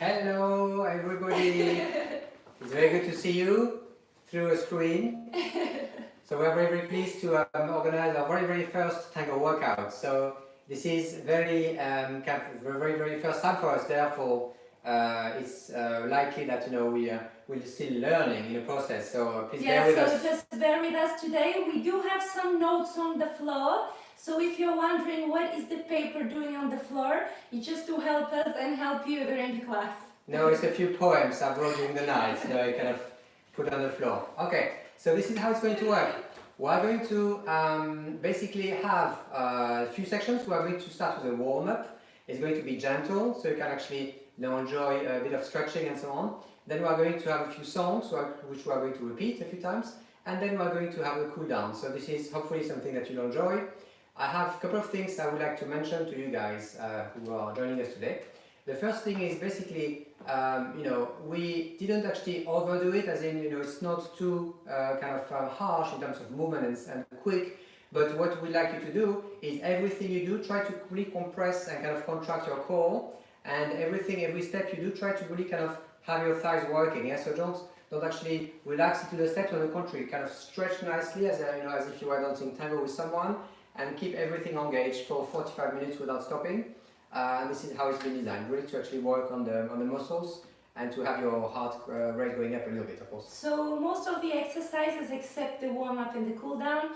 Hello everybody! It's very good to see you through a screen. So we're very pleased to organize our very first Tango workout. So this is very very first time for us. Therefore, it's likely that we're still learning in the process. So please bear with us. Just bear with us today. We do have some notes on the floor. So if you're wondering what is the paper doing on the floor, it's just to help us and help you during the class. No, it's a few poems I've wrote during the night, so I kind of put on the floor. Okay, so this is how it's going to work. We're going to basically have a few sections. We're going to start with a warm-up. It's going to be gentle, so you can actually enjoy a bit of stretching and so on. Then we're going to have a few songs, which we're going to repeat a few times. And then we're going to have a cool down. So this is hopefully something that you'll enjoy. I have a couple of things I would like to mention to you guys who are joining us today. The first thing is basically, we didn't actually overdo it, as in, it's not too harsh in terms of movement and quick. But what we'd like you to do is everything you do, try to really compress and kind of contract your core. And every step you do, try to really kind of have your thighs working. Yeah? So don't actually relax into the steps. On the contrary, kind of stretch nicely as if you were dancing tango with someone. And keep everything engaged for 45 minutes without stopping. And this is how it's been designed, really to actually work on the muscles and to have your heart rate going up a little bit, of course. So most of the exercises, except the warm-up and the cool-down,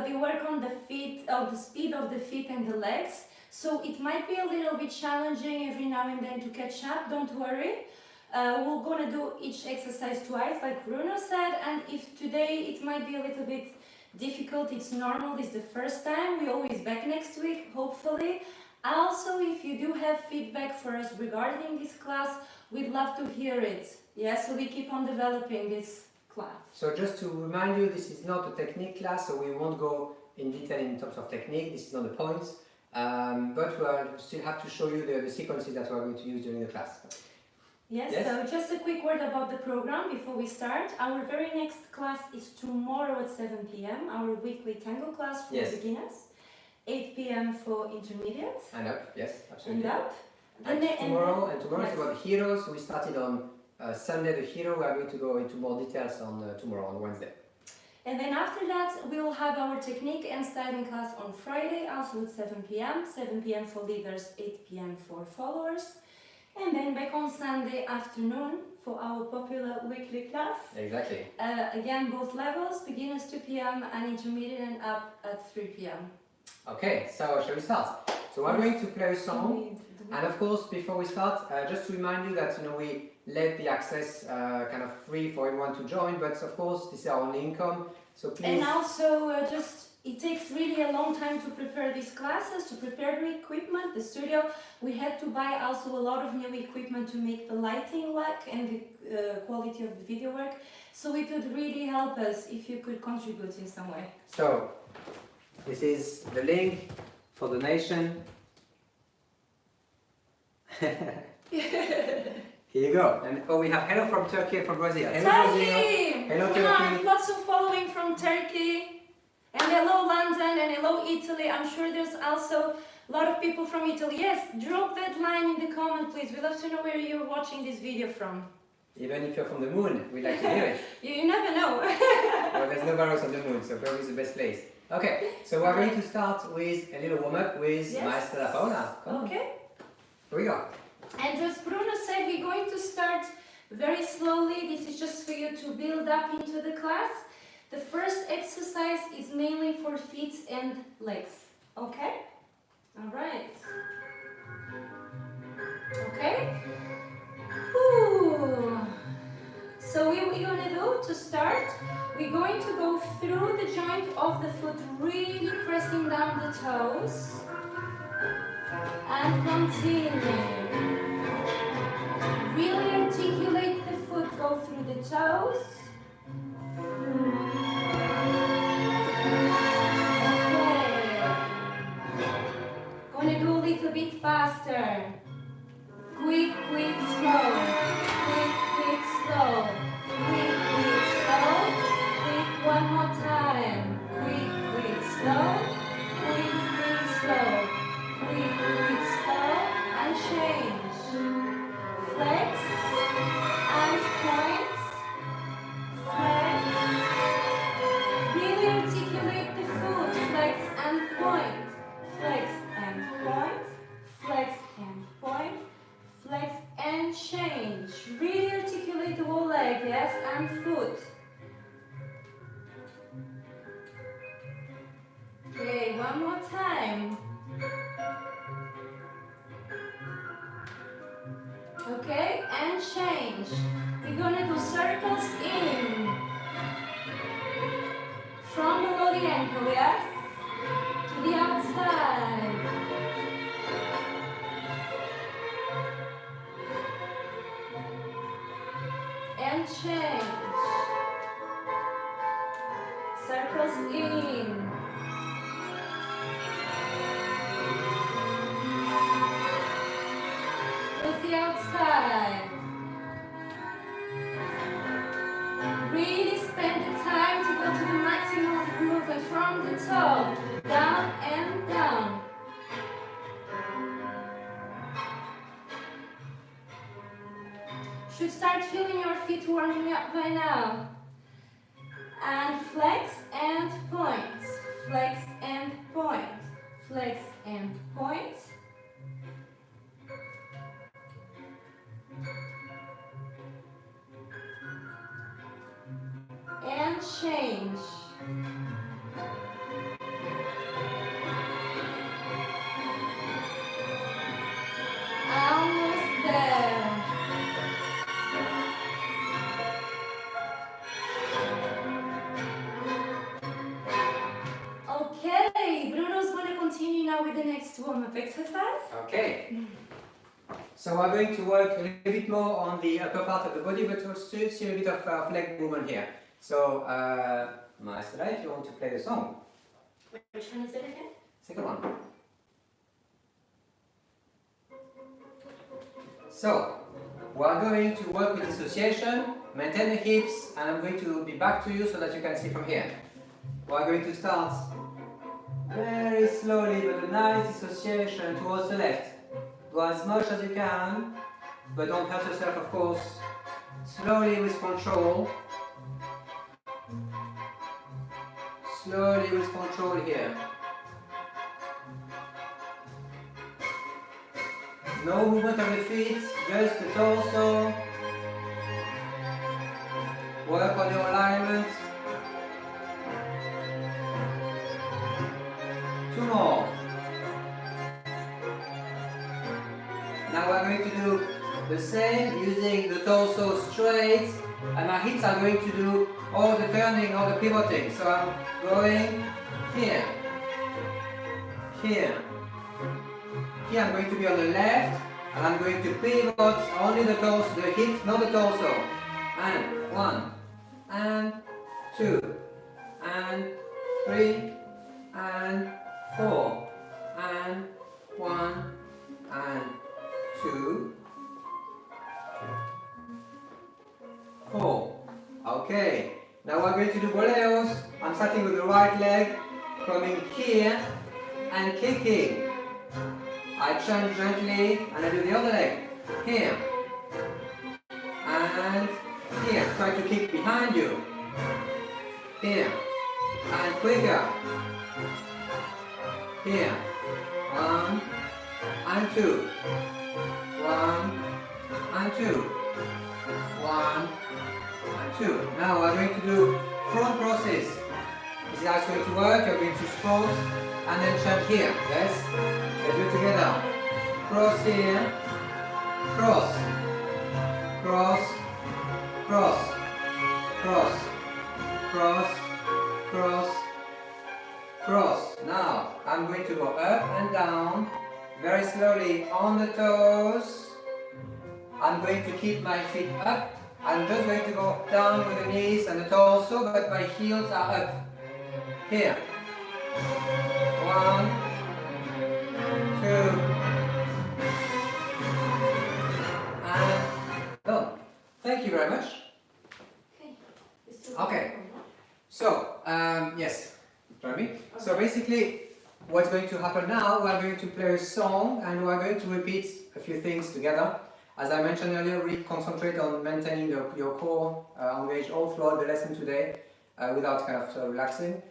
they work on the feet, the speed of the feet and the legs. So it might be a little bit challenging every now and then to catch up, don't worry. We're going to do each exercise twice, like Bruno said, and if today it might be a little bit difficult, it's normal, this is the first time, we're always back next week, hopefully. Also, if you do have feedback for us regarding this class, we'd love to hear it. Yeah, so we keep on developing this class. So just to remind you, this is not a technique class, so we won't go in detail in terms of technique, this is not the point. But we'll still have to show you the sequences that we're going to use during the class. Yes, so just a quick word about the program before we start. Our very next class is tomorrow at 7 p.m. Our weekly tango class for beginners. 8 p.m. for intermediate. And up, yes, absolutely. And up. Tomorrow is about heroes. We started on Sunday the hero. We are going to go into more details on tomorrow, on Wednesday. And then after that, we will have our technique and styling class on Friday, also at 7 p.m. 7 p.m. for leaders, 8 p.m. for followers. And then back on Sunday afternoon for our popular weekly class. Exactly. Again, both levels, beginners 2 p.m. and intermediate and up at 3 p.m. Okay, so shall we start? So we're going to play a song. And of course, before we start, just to remind you that we let the access kind of free for everyone to join. But of course, this is our only income. So please. And also, it takes really a long time to prepare these classes, to prepare the equipment, the studio. We had to buy also a lot of new equipment to make the lighting work and the quality of the video work. So it would really help us if you could contribute in some way. So, this is the link for donation. Here you go. And we have hello from Turkey and from Brazil. Hello Turkey! Brazil. Hello Turkey. Lots of following from Turkey. And hello London and hello Italy. I'm sure there's also a lot of people from Italy. Yes, drop that line in the comment, please. We'd love to know where you're watching this video from. Even if you're from the moon, we'd like to hear it. You never know. Well, there's no virus on the moon, so Peru is the best place. Okay, so we're going to start with a little warm-up with Maestra Paula. Come on. Okay. Here we go. And as Bruno said, we're going to start very slowly. This is just for you to build up into the class. The first exercise is mainly for feet and legs. Okay? All right. Okay? Whew. So what we're going to do to start, we're going to go through the joint of the foot, really pressing down the toes. And continue. Really articulate the foot, go through the toes. Gonna do a little bit faster. Quick, quick, slow. Quick, quick, slow. Quick, quick, slow. Quick, one more time. Quick, quick, slow. Quick, quick, slow. Quick, quick, slow. And change. Flex. change. Really articulate the whole leg, yes, and foot. Okay, one more time. Okay, and change. We're gonna do circles in. From below the ankle, yes? To the outside. And change. Circles in. With the outside. Really spend the time to go to the maximum of the movement from the toe. Down and down. Should start feeling your feet warming up by now. And flex and point. Flex and point. Flex and point. And change. Almost there. Okay, Bruno's going to continue now with the next warm-up exercise. Okay. So we're going to work a little bit more on the upper part of the body, but also see a bit of leg movement here. So, Marcela, if you want to play the song. Which one is it again? Second one. So, we're going to work with dissociation, maintain the hips, and I'm going to be back to you so that you can see from here. We're going to start very slowly, but a nice dissociation towards the left. Go as much as you can, but don't hurt yourself, of course. Slowly with control. Slowly with control here. No movement of the feet, just the torso. Work on your alignment. 2 more. Now we're going to do the same using the torso straight, and my hips are going to do all the turning, all the pivoting. So I'm going here, here. Here I'm going to be on the left, and I'm going to pivot only the torso, the hips, not the torso. And 1, and 2, and 3, and 4, and 1, and 2, 4. Okay. Now we're going to do boleros. I'm starting with the right leg, coming here and kicking. I turn gently and I do the other leg. Here and here. Try to kick behind you. Here and quicker. Here. 1 and 2. 1 and 2. 1 and 2. Now we're going to do front crosses. This is how it's going to work. You're going to front and then turn here. Yes? Let's do it together. Cross here. Cross. Cross. Cross. Cross. Cross. Cross. Cross. Now I'm going to go up and down very slowly on the toes. I'm going to keep my feet up. I'm just going to go down with the knees and the torso, but my heels are up. Here. 1, 2, and done. Thank you very much. Okay. So, yes, join me. So basically, what's going to happen now, we are going to play a song and we are going to repeat a few things together. As I mentioned earlier, really concentrate on maintaining your core engaged all throughout the lesson today without kind of relaxing.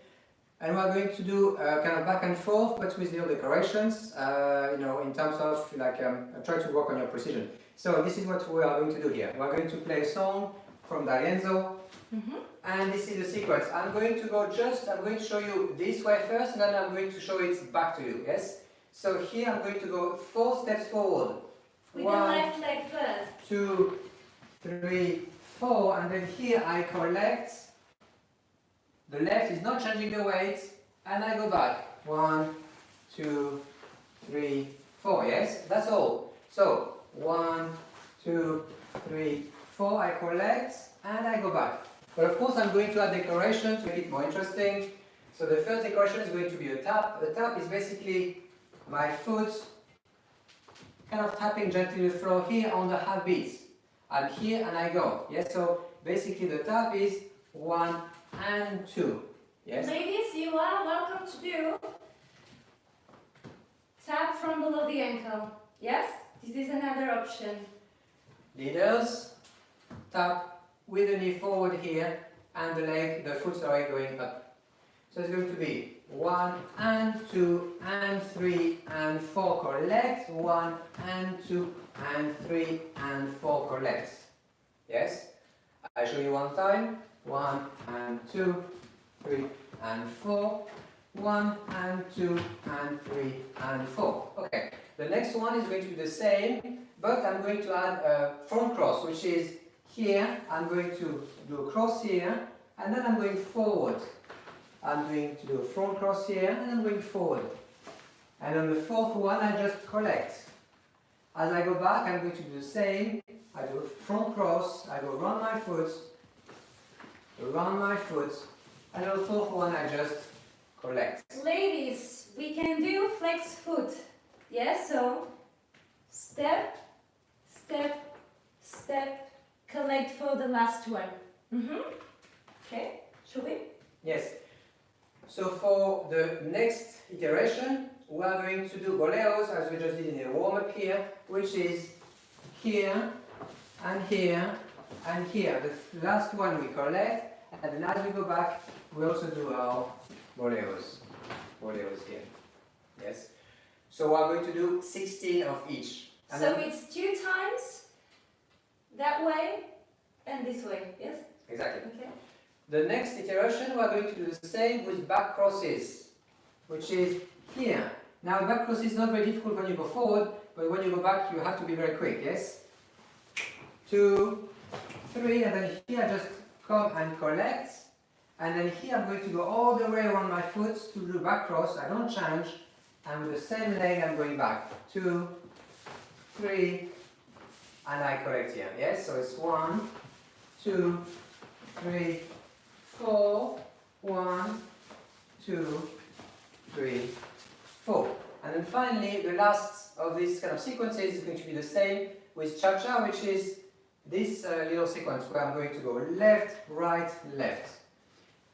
And we're going to do kind of back and forth, but with little decorations, in terms of like try to work on your precision. So this is what we are going to do here. We're going to play a song from D'Arienzo, and this is the sequence. I'm going to show you this way first, and then I'm going to show it back to you, yes? So here I'm going to go 4 steps forward. With the left leg first. 2, 3, 4, and then here I collect. The left is not changing the weight, and I go back. 1, 2, 3, 4, yes? That's all. So, 1, 2, 3, 4, I collect, and I go back. But of course I'm going to add decoration to make it more interesting. So the first decoration is going to be a tap. The tap is basically my foot kind of tapping gently the floor here on the half beats. I'm here and I go. Yes, so basically the tap is 1 and 2. Yes? Ladies, you are welcome to do tap from below the ankle. Yes? This is another option. Leaders, tap with the knee forward here and the foot going up. So it's going to be 1 and 2 and 3 and 4 collect, 1 and 2 and 3 and 4 collect. Yes? I show you one time. 1 and 2, 3 and 4, 1 and 2 and 3 and 4. Okay, the next one is going to be the same, but I'm going to add a front cross, which is here. I'm going to do a cross here, and then I'm going forward. I'm going to do a front cross here, and I'm going forward. And on the fourth one, I just collect. As I go back, I'm going to do the same. I do a front cross, I go around my foot, and on the fourth one I just collect. Ladies, we can do flex foot. Yes, so step, step, step, collect for the last one. Okay, should we? Yes. So for the next iteration, we are going to do boleros as we just did in the warm-up here, which is here and here and here. The last one we collect, and then as we go back, we also do our boleros here. Yes. So we are going to do 16 of each. And so then, it's 2 times that way and this way, yes? exactly. Okay. The next iteration, we are going to do the same with back crosses, which is here. Now, back crosses is not very difficult when you go forward, but when you go back, you have to be very quick, yes? 2, 3, and then here I just come and collect, and then here I'm going to go all the way around my foot to do back cross. I don't change, and with the same leg I'm going back. 2, 3, and I collect here, yes? So it's 1, 2, 3, 4, 1, 2, 3, 4. And then finally, the last of these kind of sequences is going to be the same with cha-cha, which is this little sequence where I'm going to go left, right, left.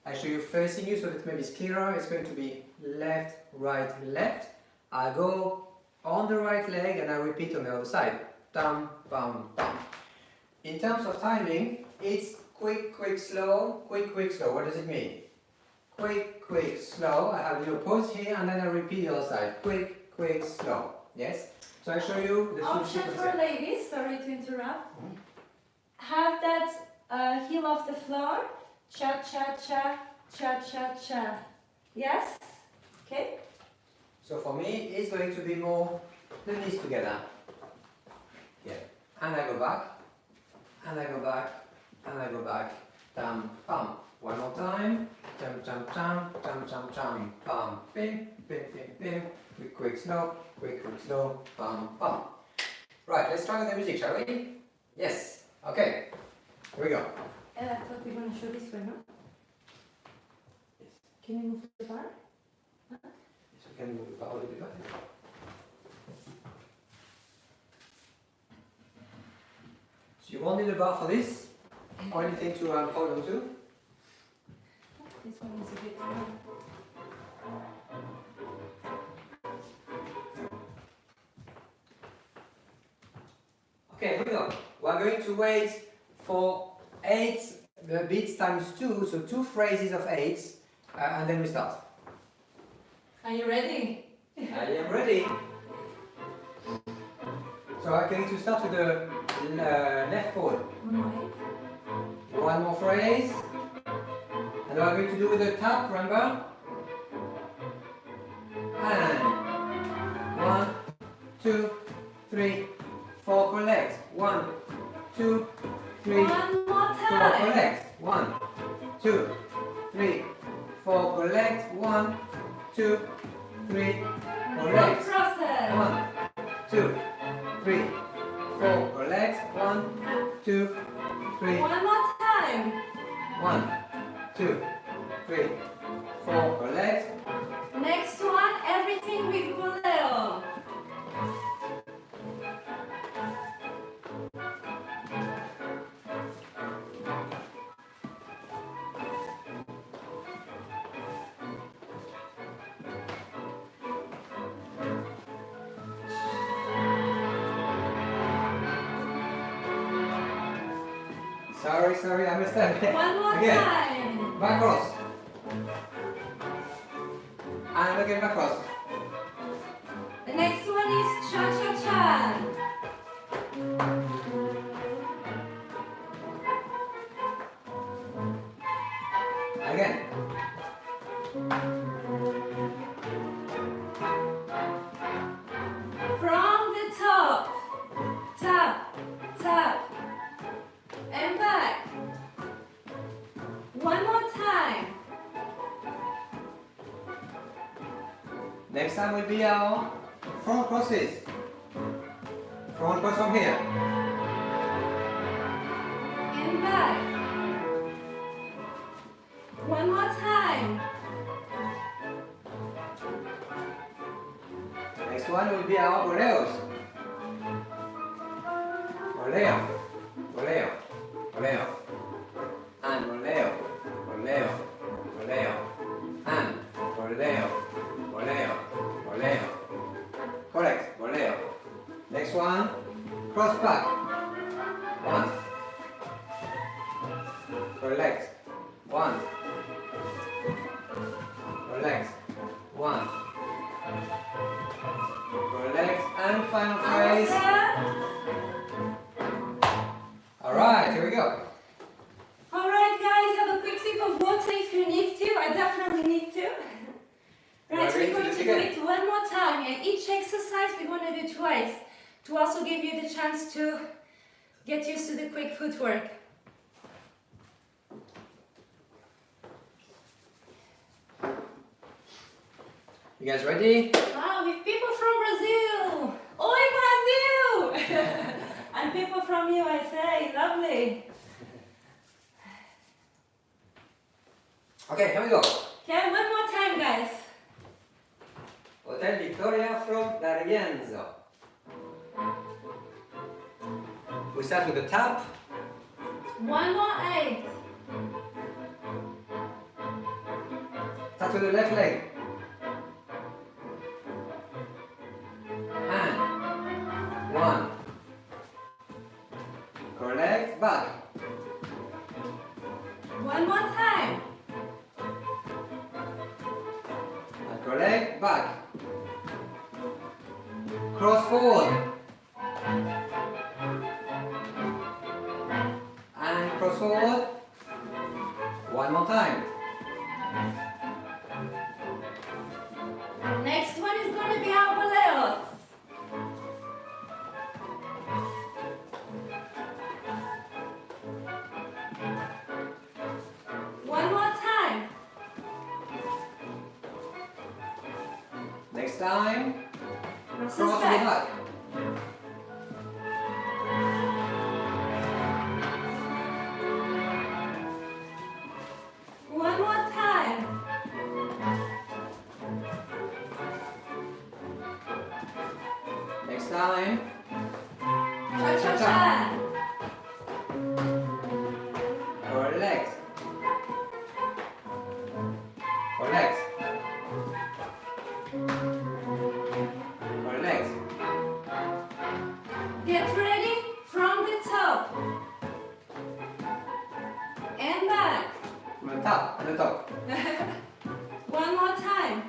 I show you facing you so that maybe it's clearer. It's going to be left, right, left. I go on the right leg and I repeat on the other side. Tam, bam, bam. In terms of timing, it's quick, quick, slow, quick, quick, slow. What does it mean? Quick, quick, slow. I have a little pause here and then I repeat the other side. Quick, quick, slow. Yes? So I show you the full Option sequence. for ladies, sorry to interrupt. Have that heel off the floor. Cha, cha, cha, cha, cha, cha. Yes? Okay? So for me, it's going to be more the knees together. Yeah. And I go back, and I go back, and I go back. Tam, pam. One more time. Cham, cham, cham, cham, cham, cham. Pam, pim, pim, pim, pim. Quick, quick, slow. Quick, quick, slow. Pam, pam. Right, let's try with the music, shall we? Yes. Okay. Here we go. I thought we were going to show this one, no? Yes. Can you move the bar? Yes, we can move the bar a little bit back. So you won't need a bar for this, or anything to hold on to. This one is a bit. Okay, here we go. We're going to wait for 8 beats times 2, so 2 phrases of 8, and then we start. Are you ready? I am ready. So I'm going to start with the left foot. One more phrase. And I'm going to do with the tap, remember? And 1, 2, 3, 4, collect. 1, 2, 3, 4, One more time. collect. 1, 2, 3, 4, collect. 1, 2, 3, Front collect. process. 1, 2, 3, 4, collect. 1, 2, 3, One more time. 1, 2, 3, 4, collect. Next one, everything with bolero. Sorry, I messed up. One more Again. time. Back cross. And again back cross. The next one is cha-cha-cha. Again. From the top. Tap, tap. And back. One more time. Next time will be our front crosses. Front cross from here. And back. One more time. Next one will be our boleros. Boleo, boleo, boleo. And boleo, boleo, boleo. And boleo, boleo, boleo. Correct, boleo. Next one, cross back. 1. Collect. 1. Collect. 1. Collect. And final phrase. Alright, here we go. Alright guys, have a quick sip of water if you need to. I definitely need to. Right, we're going to do it one more time. And each exercise we're going to do twice to also give you the chance to get used to the quick footwork. You guys ready? Wow, with people from Brazil! Oi, Brazil! And people from USA, lovely. Okay, here we go. Okay, one more time, guys. Hotel Victoria from D'Arienzo. We start with the tap. One more 8. Start with the left leg. And 1. Collect, back. One more time. And collect, back. Cross forward. And cross forward. One more time. Next one is going to be our boleros. One more time. Next time, Crosses cross to the back. back. One more time. Next time, Cha-cha-cha. collect. Collect. Collect. Get ready from the top. And back. From the top, and the top. One more time.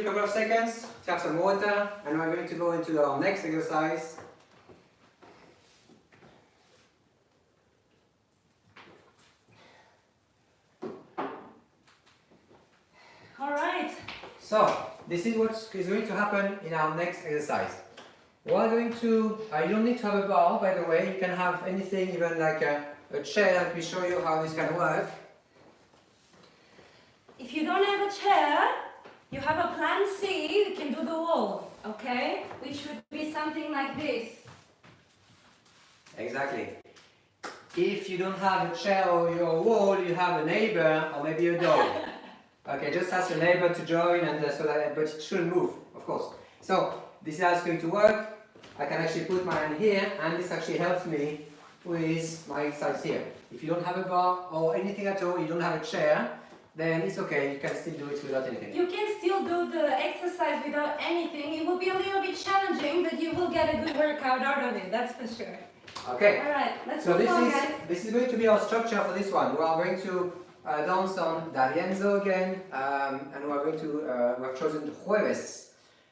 couple of seconds to have some water, and we're going to go into our next exercise. All right. So, this is what is going to happen in our next exercise. We're going to, you don't need to have a bar, by the way, you can have anything, even like a chair. Let me show you how this can work. If you don't have a chair, you have a plan C, you can do the wall, okay? Which would be something like this. Exactly. If you don't have a chair or your wall, you have a neighbor or maybe a dog. Okay, just ask your neighbor to join, and so that, but it shouldn't move, of course. So this is how it's going to work. I can actually put my hand here, and this actually helps me with my exercise here. If you don't have a bar or anything at all, you don't have a chair, then it's okay, you can still do it without anything. You can still do the exercise without anything. It will be a little bit challenging, but you will get a good workout out of it, that's for sure. Okay. All right, let's So move on, guys. this is going to be our structure for this one. We are going to dance on D'Arienzo again, and we are going to, we have chosen Jueves,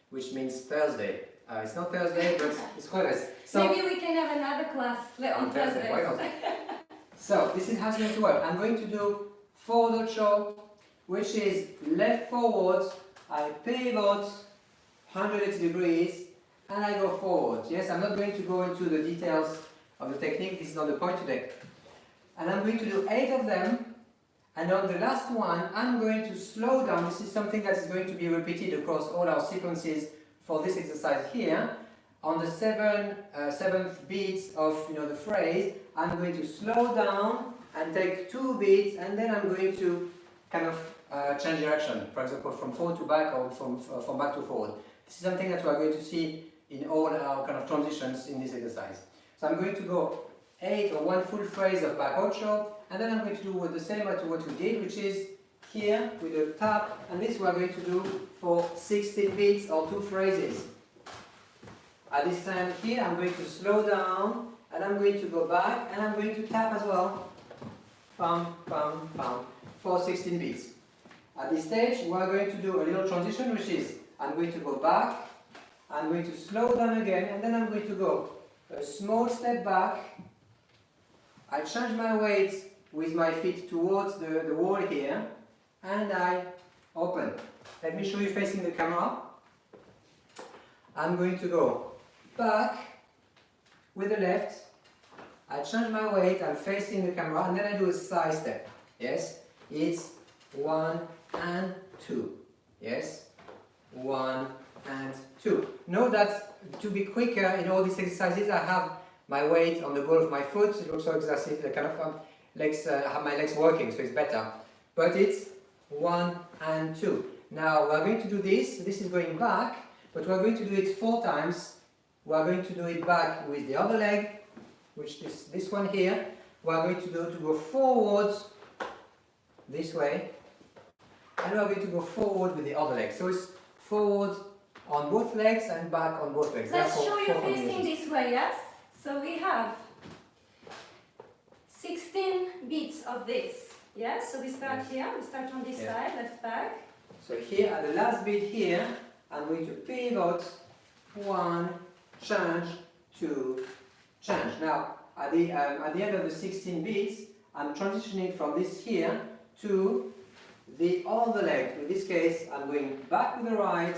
which means Thursday. It's not Thursday, but it's Jueves. So, maybe we can have another class on Thursday. Why not? So this is how it's going to work. I'm going to do forward ocho, which is left forward, I pivot 180 degrees, and I go forward. Yes, I'm not going to go into the details of the technique, this is not the point today. And I'm going to do 8 of them, and on the last one, I'm going to slow down. This is something that is going to be repeated across all our sequences for this exercise here. On the seventh beats of the phrase, I'm going to slow down and take 2 beats, and then I'm going to kind of change direction. For example, from forward to back, or from back to forward. This is something that we are going to see in all our kind of transitions in this exercise. So I'm going to go 8 or 1 full phrase of back ocho, and then I'm going to do the same to what we did, which is here with a tap, and this we are going to do for 16 beats or 2 phrases. At this time here, I'm going to slow down, and I'm going to go back, and I'm going to tap as well. Pam, pam, pam, for 16 beats. At this stage, we are going to do a little transition, which is I'm going to go back, I'm going to slow down again, and then I'm going to go a small step back. I change my weight with my feet towards the wall here, and I open. Let me show you facing the camera. I'm going to go back with the left. I change my weight, I'm facing the camera, and then I do a side step. Yes? It's 1 and 2. Yes? 1 and 2. Know that to be quicker in all these exercises, I have my weight on the ball of my foot. It also exercises the kind of legs, have my legs working, so it's better. But it's 1 and 2. Now we're going to do this. This is going back, but we're going to do it 4 times. We're going to do it back with the other leg, which is this one here. We're going to go forwards this way, and we're going to go forward with the other leg. So it's forward on both legs and back on both legs. Let's show you facing this way, yes? So we have 16 beats of this. Yes, so we start here, we start on this side, left back. So here at the last beat here, I'm going to pivot, 1, change, 2, change. Now, at the end of the 16 beats, I'm transitioning from this here to the other leg. In this case, I'm going back with the right,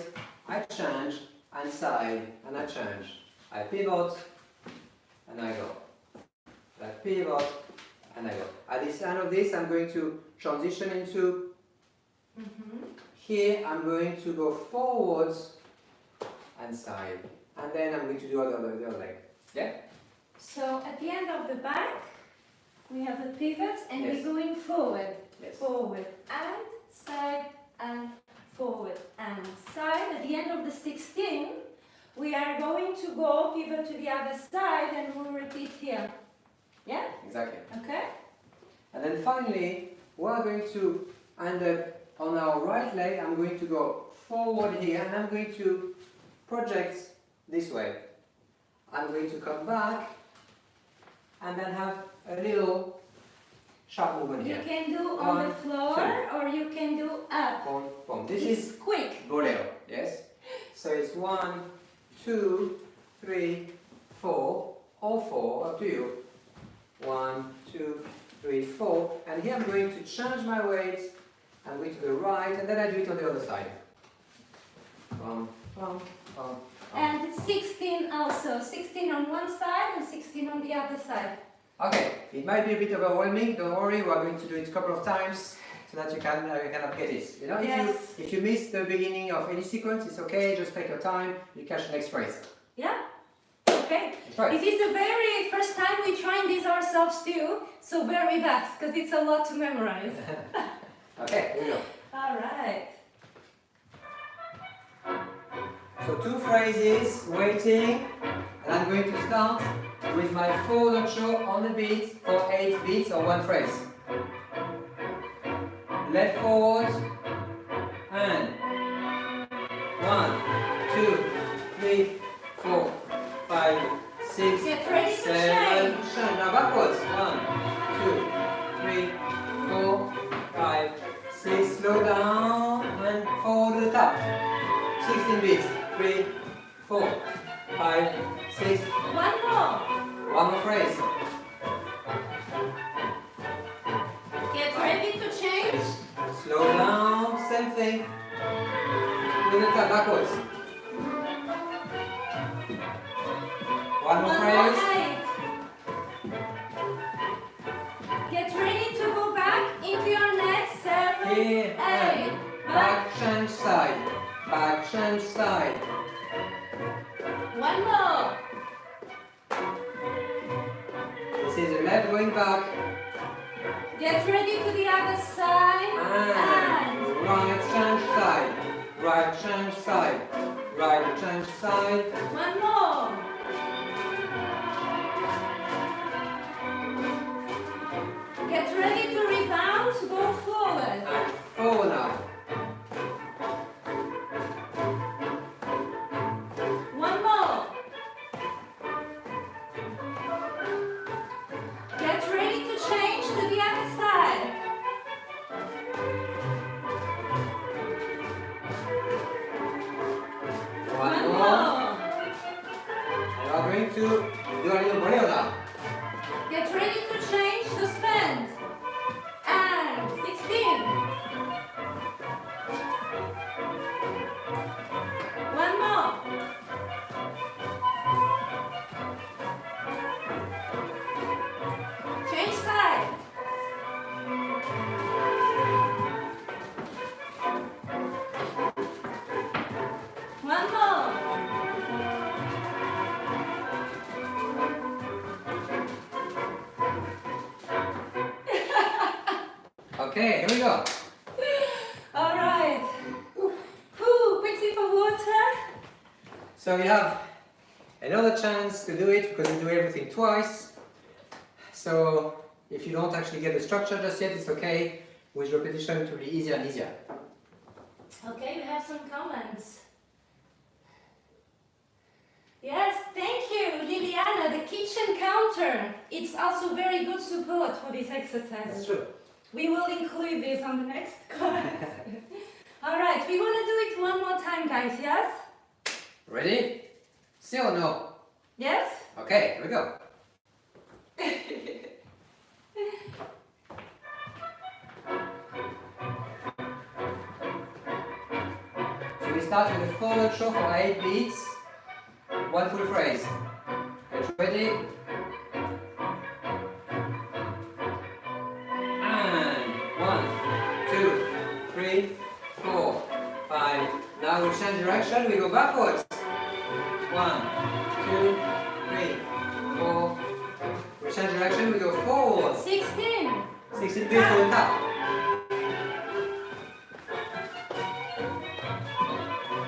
I change, and side, and I change. I pivot, and I go. I pivot, and I go. At the end of this, I'm going to transition into here. I'm going to go forwards and side, and then I'm going to do the other leg. Yeah. So at the end of the back, we have a pivot, and we're going forward, forward and side and forward and side. At the end of the 16, we are going to go pivot to the other side, and we'll repeat here. Yeah? Exactly. Okay? And then finally, we're going to end up on our right leg. I'm going to go forward here, and I'm going to project this way. I'm going to come back, and then have a little sharp movement here. You can do on the floor, or you can do up. Boom, boom. This it's is quick. bolero. Yes? So it's 1, 2, 3, 4, or 4, up to you. 1, 2, 3, 4. And here I'm going to change my weight and go to the right, and then I do it on the other side. Bum, bum, bum, bum. And 16 also. 16 on one side and 16 on the other side. Okay, it might be a bit overwhelming, don't worry, we are going to do it a couple of times so that you can kind of get it. You know, Yes. if you miss the beginning of any sequence, it's okay, just take your time, you catch the next phrase. Yeah? Okay. That's right. This is the very first time we're trying this ourselves too, so bear with us, because it's a lot to memorize. Okay, here we go. Alright. So 2 phrases, waiting, and I'm going to start with my forward show on the beat for 8 beats or 1 phrase. Left forward, and 1, 2, 3, 4, 5, 6, Get ready to 7, change. Now backwards. 1, 2, 3, 4, 5, 6. Slow down and forward to the top. 16 beats. 3, 4, 5, 6. One more. One more phrase. Get ready to change. Slow down. Same thing. With the top backwards. One more phrase. right. Get ready to go back into your next 7, Here 8. and back, change side. Back, change side. One more. This is the left going back. Get ready to the other side. And right, change side. Right, change side. Right, change side. One more. Get ready to rebound, go forward. And forward now. One more. Get ready to change to the other side. One One more. more. We are going to do a little Bruno now. Get ready to change to spend. And 16. One more. Change side. One more. Okay, here we go. All right. Quick sip of water. So you have another chance to do it because you do everything twice. So if you don't actually get the structure just yet, it's okay. With repetition, it will be easier and easier. Okay, we have some comments. Yes, thank you, Liliana. The kitchen counter. It's also very good support for this exercise. That's true. We will include this on the next class. All right, we want to do it one more time, guys, yes? Ready? See or no? Yes? Okay, here we go. So we start with a forward show for 8 beats, 1 full phrase. Get ready? And 1, 2, 3, 4, 5. Now we change direction, we go backwards. 1, 2, 3, 4. We change direction, we go forward. 16. 16 beats to the top.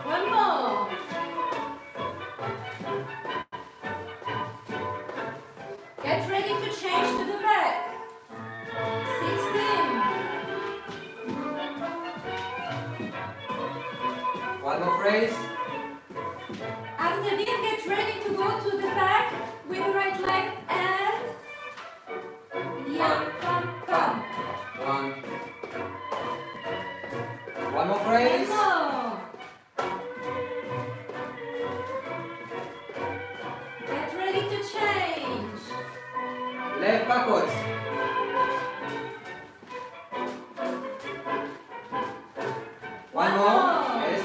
One more. Get ready to change to the back. 16. One more phrase. After this, get ready to go to the back with the right leg and yeah, pam, pam. One more phrase. One more. Left backwards. One more. Yes.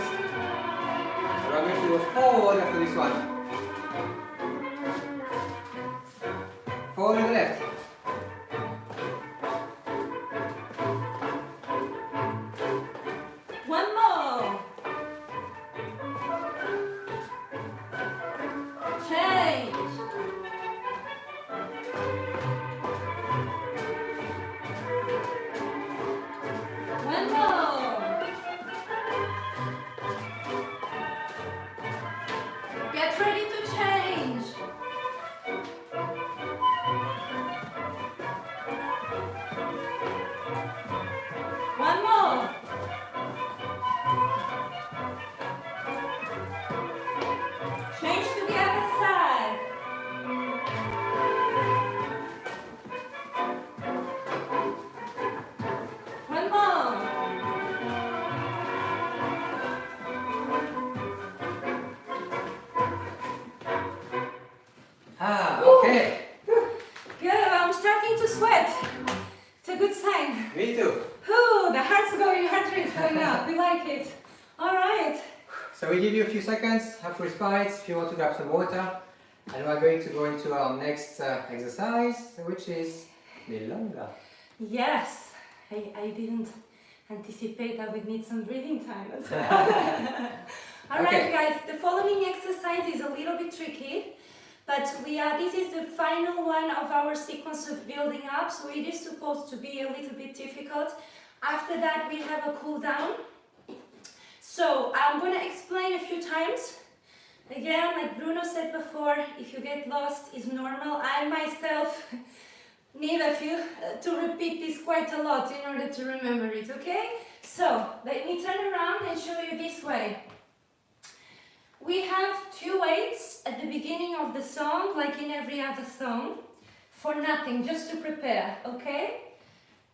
We're going to go forward after this one. Forward to the left. One more. Change. One more. Get ready to change. One more. Change to the other side. One more. Ah, okay. Good, I'm starting to sweat. It's a good sign. Me too. Whew, the heart rate is going up. We like it. All right. So we give you a few seconds, have respite if you want to grab some water. And we're going to go into our next exercise, which is milonga. Yes, I didn't anticipate I would need some breathing time as well. All right, Okay. guys, the following exercise is a little bit tricky, but this is the final one of our sequence of building up, so it is supposed to be a little bit difficult. After that, we have a cool down. So I'm going to explain a few times. Again, like Bruno said before, if you get lost, it's normal. I myself need to repeat this quite a lot in order to remember it, okay? So, let me turn around and show you this way. We have 2 weights at the beginning of the song, like in every other song, for nothing, just to prepare, okay?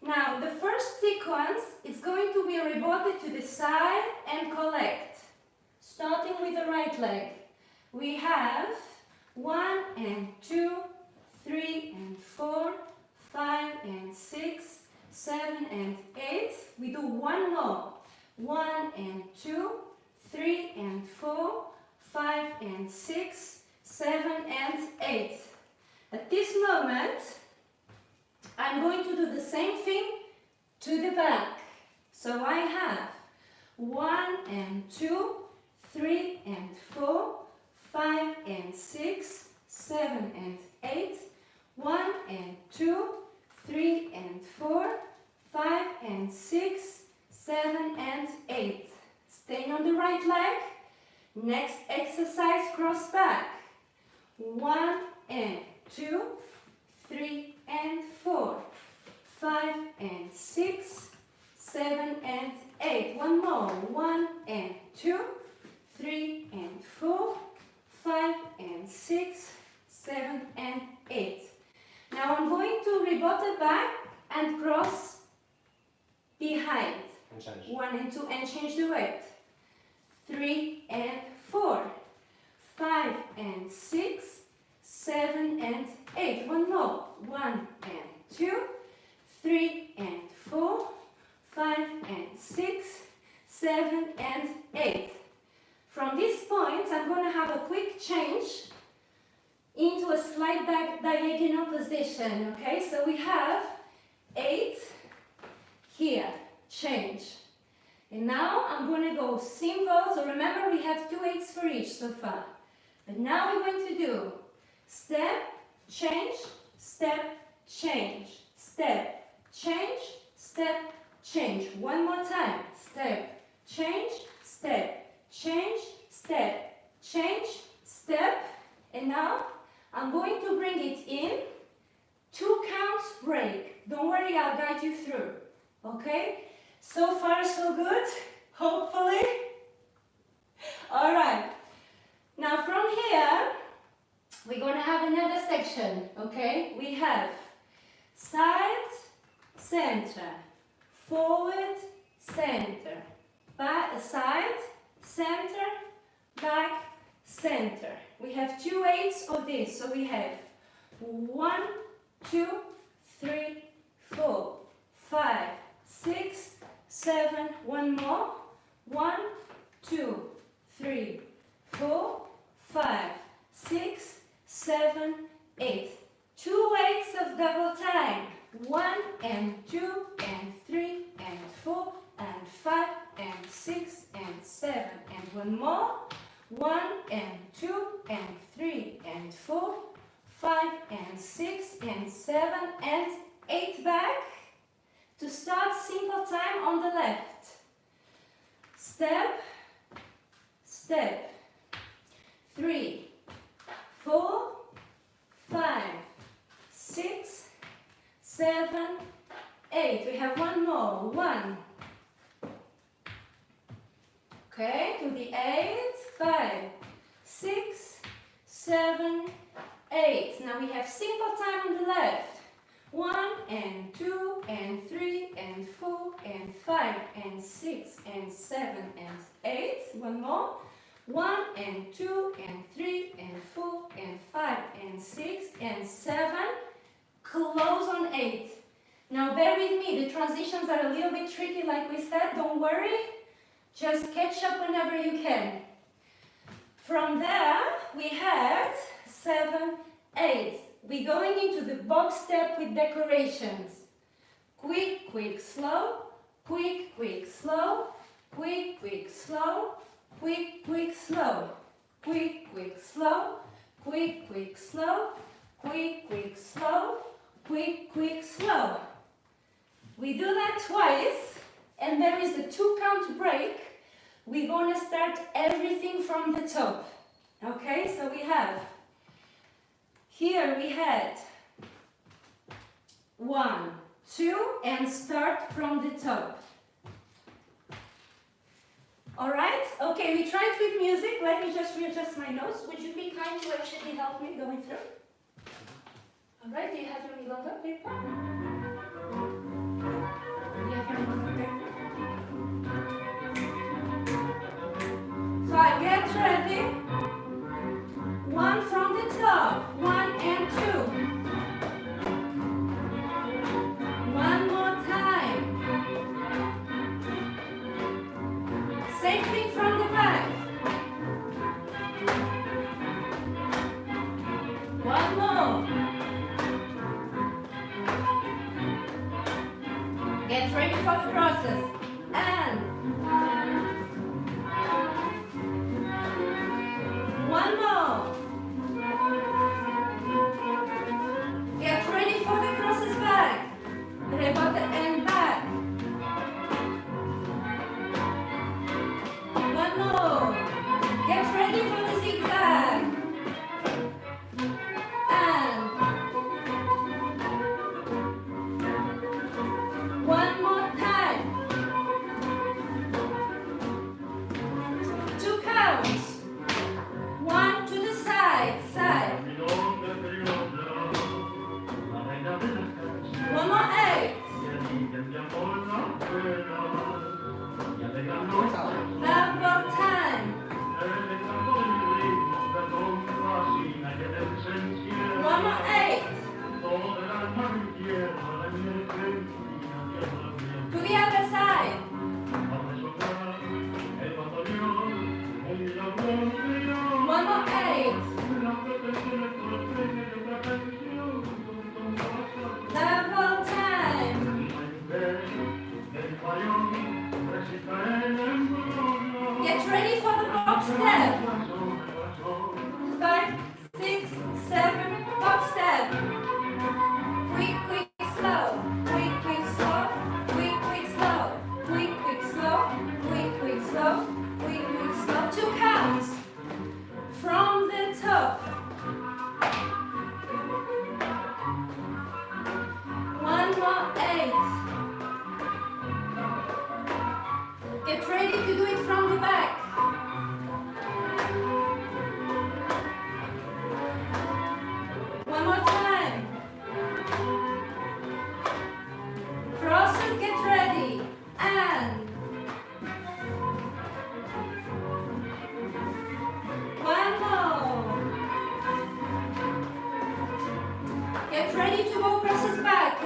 Now, the first sequence is going to be rebounded to the side and collect, starting with the right leg. We have 1 and 2, 3 and 4, 5 and 6, 7 and 8. We do one more. 1 and 2, 3 and 4, 5 and 6, 7 and 8. At this moment, I'm going to do the same thing to the back. So I have 1 and 2, 3 and 4, 5 and 6, 7 and 8, 1 and 2, 3 and 4, 5 and 6, 7 and 8. Staying on the right leg. Next exercise, cross back. 1 and 2, 3 and 4, 5 and 6, 7 and 8. One more. 1 and 2, 3 and 4, 5 and 6, 7 and 8. Now I'm going to rebuttal back and cross behind. And change. 1 and 2 and change the weight. 3 and 4, 5 and 6, 7 and 8. One more. 1 and 2, 3 and 4, 5 and 6, 7 and 8. From this point, I'm going to have a quick change into a slight back diagonal position, okay? So we have 8 here, change. And now I'm going to go simple. So remember, we have 2 8s for each so far. But now we're going to do step, change, step, change, step, change, step, change. One more time. Step, change, step, change, step, change, step. And now I'm going to bring it in. 2 counts break. Don't worry, I'll guide you through. Okay? So far, so good. Hopefully. All right. Now from here, we're going to have another section. Okay? We have side, center, forward, center, back, side, center, back, center. We have 2 8s of this. So we have 1, 2, 3, 4, 5, 6, 7. One more. 1, 2, 3, 4, 5, 6, 7, 8. 2 weights of double time. 1 and 2 and 3 and 4 and 5 and 6 and 7. And one more. 1 and 2 and 3 and 4, 5 and 6 and 7 and 8 back. To start, simple time on the left. Step, step. 3, 4, 5, 6, 7, 8. We have one more. 1. Okay, to the 8. 5, 6, 7, 8. Now we have simple time on the left. 1 and 2 and 3 and 4 and 5 and 6 and 7 and 8. One more. 1 and 2 and 3 and 4 and 5 and 6 and 7. Close on 8. Now bear with me, the transitions are a little bit tricky like we said. Don't worry. Just catch up whenever you can. From there, we had 7, 8. We're going into the box step with decorations. Quick, quick, slow. Quick, quick, slow. Quick, quick, slow. Quick, quick, slow. Quick, quick, slow. Quick, quick, slow. Quick, quick, slow. Quick, quick, slow. We do that twice, and there is a 2 count break. We're going to start everything from the top. Okay, so we have, here we had 1, 2, and start from the top. Alright, okay, we tried with music. Let me just readjust my notes. Would you be kind to actually help me going through? Alright, do you have your longer paper? Do you have your longer paper? 5, get ready. 1 from the top. 1 and 2. One more time. Same thing from the back. One more. Get ready for the process. And one more. Get ready for the process back. Rebate and back. One more. Get ready for the zigzag. And one more time.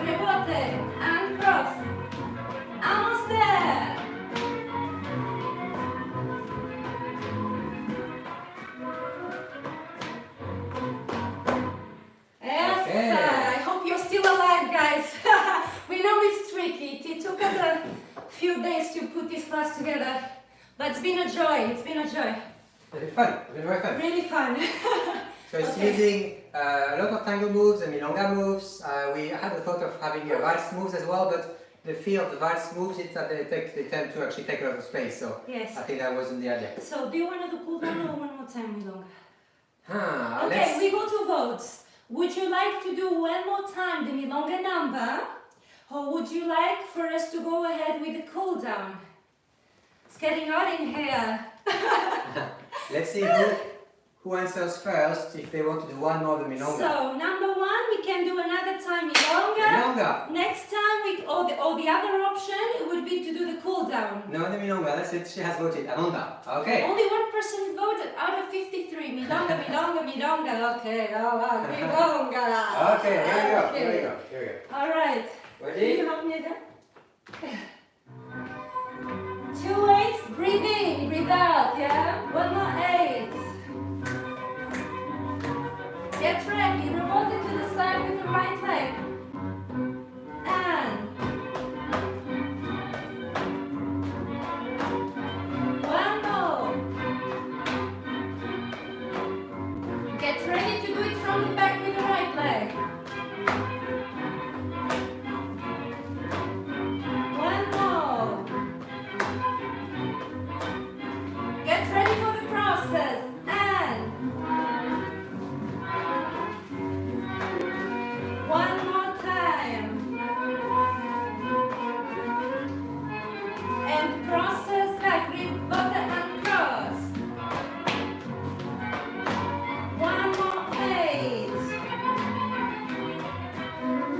rebote, and cross. Almost there. Yes, Okay. I hope you're still alive, guys. We know it's tricky. It took us a few days to put this class together, but it's been a joy. It's been a joy. It's been fun. It's been very fun. Really fun. So it's Okay. using a lot of tango moves and milonga moves. We had the thought of having valse moves as well, but the fear of the valse moves is that they tend to actually take a lot of space. So Yes. I think that wasn't the idea. So, do you want to do cool down or one more time, Milonga? Okay, Let's. we go to votes. Would you like to do one more time the Milonga number, or would you like for us to go ahead with the cool down? It's getting hot in here. Let's see who answers first if they want to do one more of the milonga. So, number one, we can do another time Milonga. Milonga. Next time, or the other option would be to do the cool down. No, the milonga. That's it. She has voted. Amanda. Okay. Only one person voted out of 53. Milonga, Milonga, Milonga. Okay, all right, Milonga. Okay. Here we go. Okay. Here we go. Here we go. All right. Can Ready? you help me again? 2 8s, breathe in, breathe out, yeah? 1 more 8. Get ready, revolt it to the side with the right leg. And 1 more. Get ready to do it from the back with the right leg. 1 more. Get ready for the crosses. And 1 more time. And crosses back, ribota and cross. 1 more 8.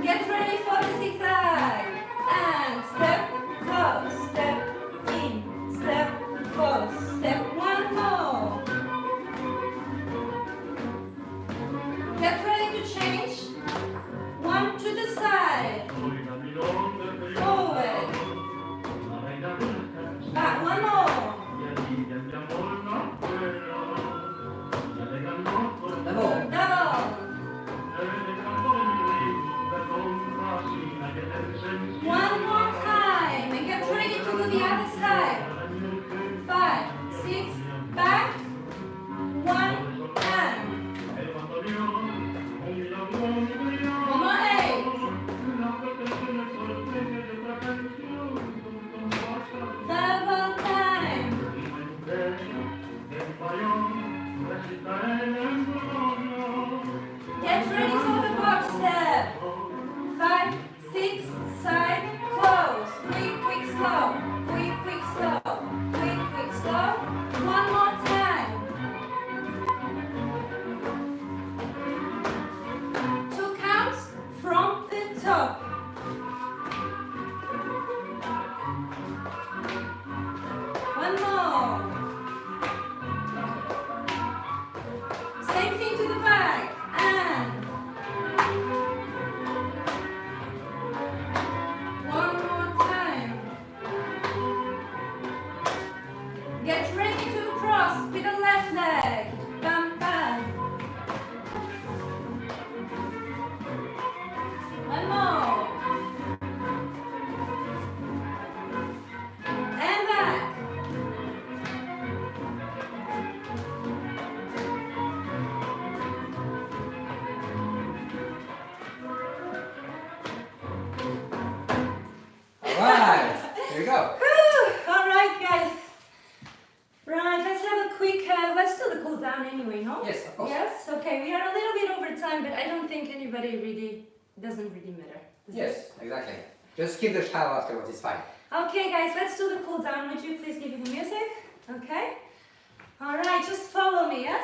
Get ready for the zigzag. And step, close, step in, step, close, step. 1 more. Get ready to change. 1 to the side. Forward. Back. 1 more. Double. Double. 1 more time. And get ready to do the other side. 5, 6, back. 1 and 1 more 8. Double time. Get ready for the box step. 5, 6, side, close. Quick, quick, slow. Quick, quick, slow. Quick, quick, slow. 1 more time. 2 counts from the top. 1 more. Same thing to the back. And 1 more time. Get ready to cross with the left leg. Bam, bam. 1 more. And back. Alright. Here we go. Whew. All right, guys. Right, let's have a quick, let's do the cool down anyway, no? Yes, of course. Yes, okay, we are a little bit over time, but I don't think anybody really, doesn't really matter. Does it? Yes, exactly. Just keep the shower afterwards. It's fine. Okay, guys, let's do the cool down. Would you please give me the music? Okay. All right, just follow me, yes?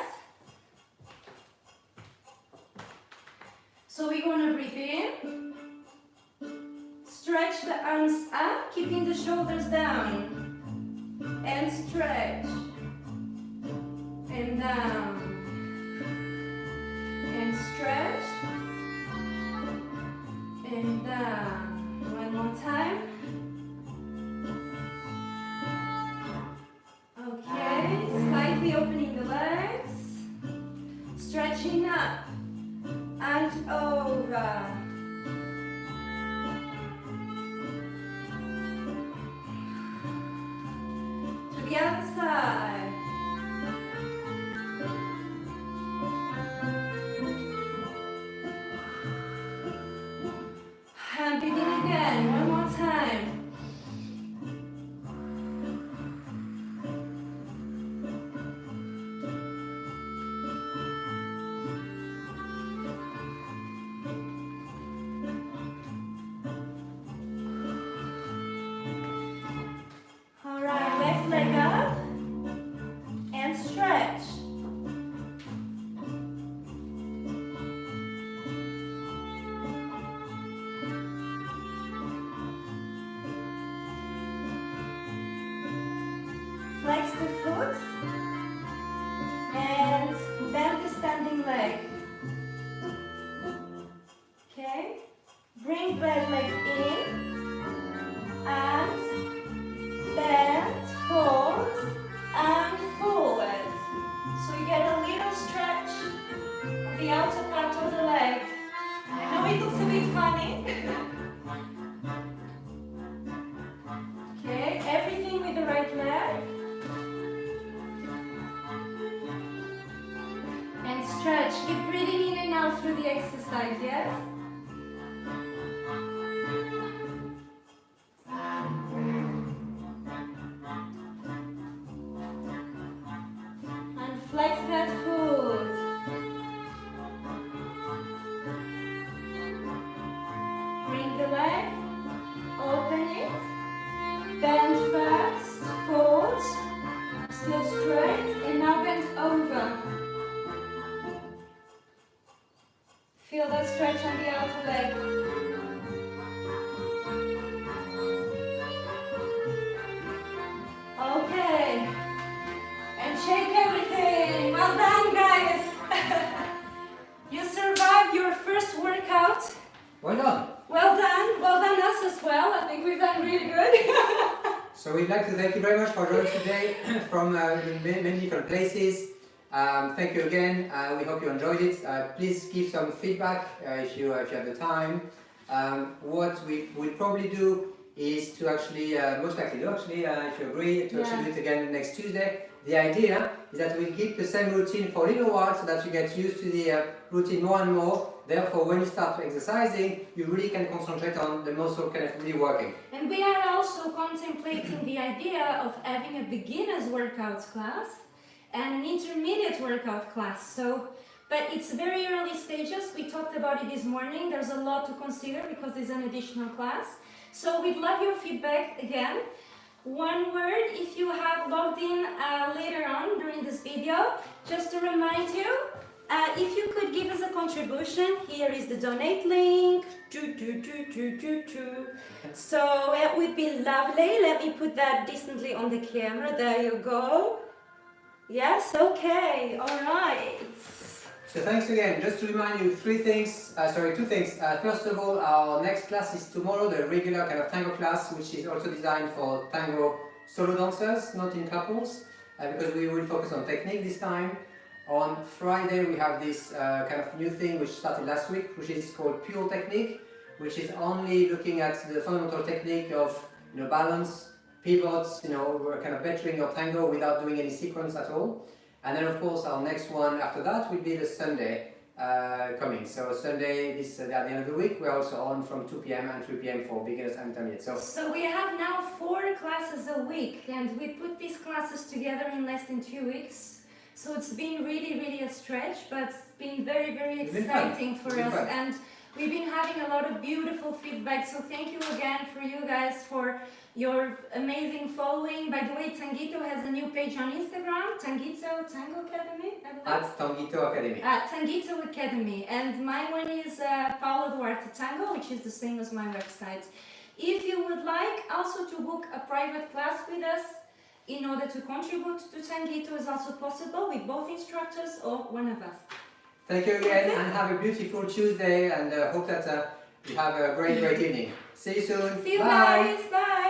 So we're gonna breathe in. Stretch the arms up, keeping the shoulders down. And stretch. And down. And stretch. and down. One more time. Okay, slightly opening the legs, stretching up and over. To the other side. And begin again, one more time. Alright, left leg up and stretch. Flex the foot and bend the standing leg. Okay? Bring that leg in and bend forward and forward. So you get a little stretch of the outer part of the leg. I know it looks a bit funny. Okay, everything with the right leg. And stretch. Keep breathing in and out through the exercise, yes? And flex that foot. Bring the leg, open it, bend fast, forward, still straight, and now bend over. Feel that stretch on the outer leg. Okay. And shake everything. Well done, guys. You survived your first workout. Well done. Well done. Well done us as well. I think we've done really good. So we'd like to thank you very much for joining us today from many different places. Thank you again. We hope you enjoyed it. Please give some feedback if you have the time. What we will probably do is to actually, most likely do actually, if you agree, to actually do it again next Tuesday. The idea is that we'll keep the same routine for a little while so that you get used to the routine more and more. Therefore, when you start exercising, you really can concentrate on the muscle kind of really working. And we are also contemplating the idea of having a beginner's workout class and an intermediate workout class. So, but it's very early stages. We talked about it this morning. There's a lot to consider because there's an additional class. So we'd love your feedback again. One word, if you have logged in later on during this video, just to remind you, if you could give us a contribution, here is the donate link. So it would be lovely. Let me put that decently on the camera. There you go. Yes, okay, all right. So thanks again. Just to remind you, two things. First of all, our next class is tomorrow, the regular kind of tango class, which is also designed for tango solo dancers, not in couples, because we will focus on technique this time. On Friday, we have this kind of new thing which started last week, which is called Pure Technique, which is only looking at the fundamental technique of balance, pivots, we're kind of bettering your tango without doing any sequence at all. And then of course our next one after that will be the Sunday coming. So Sunday, this at the end of the week, we're also on from 2 p.m. and 3 p.m. for beginners and intermediate. So we have now 4 classes a week, and we put these classes together in less than 2 weeks. So it's been really, really a stretch, but it's been very, very exciting for us. And we've been having a lot of beautiful feedback. So thank you again for you guys for your amazing following. By the way, Tanguito has a new page on Instagram, Tango Academy. At Tanguito Academy. Tanguito Academy. And my one is Paula Duarte Tango, which is the same as my website. If you would like also to book a private class with us, in order to contribute to Tanguito is also possible with both instructors or one of us. Thank you again and have a beautiful Tuesday, and hope that You have a great evening. See you soon. See you Bye. guys. Bye.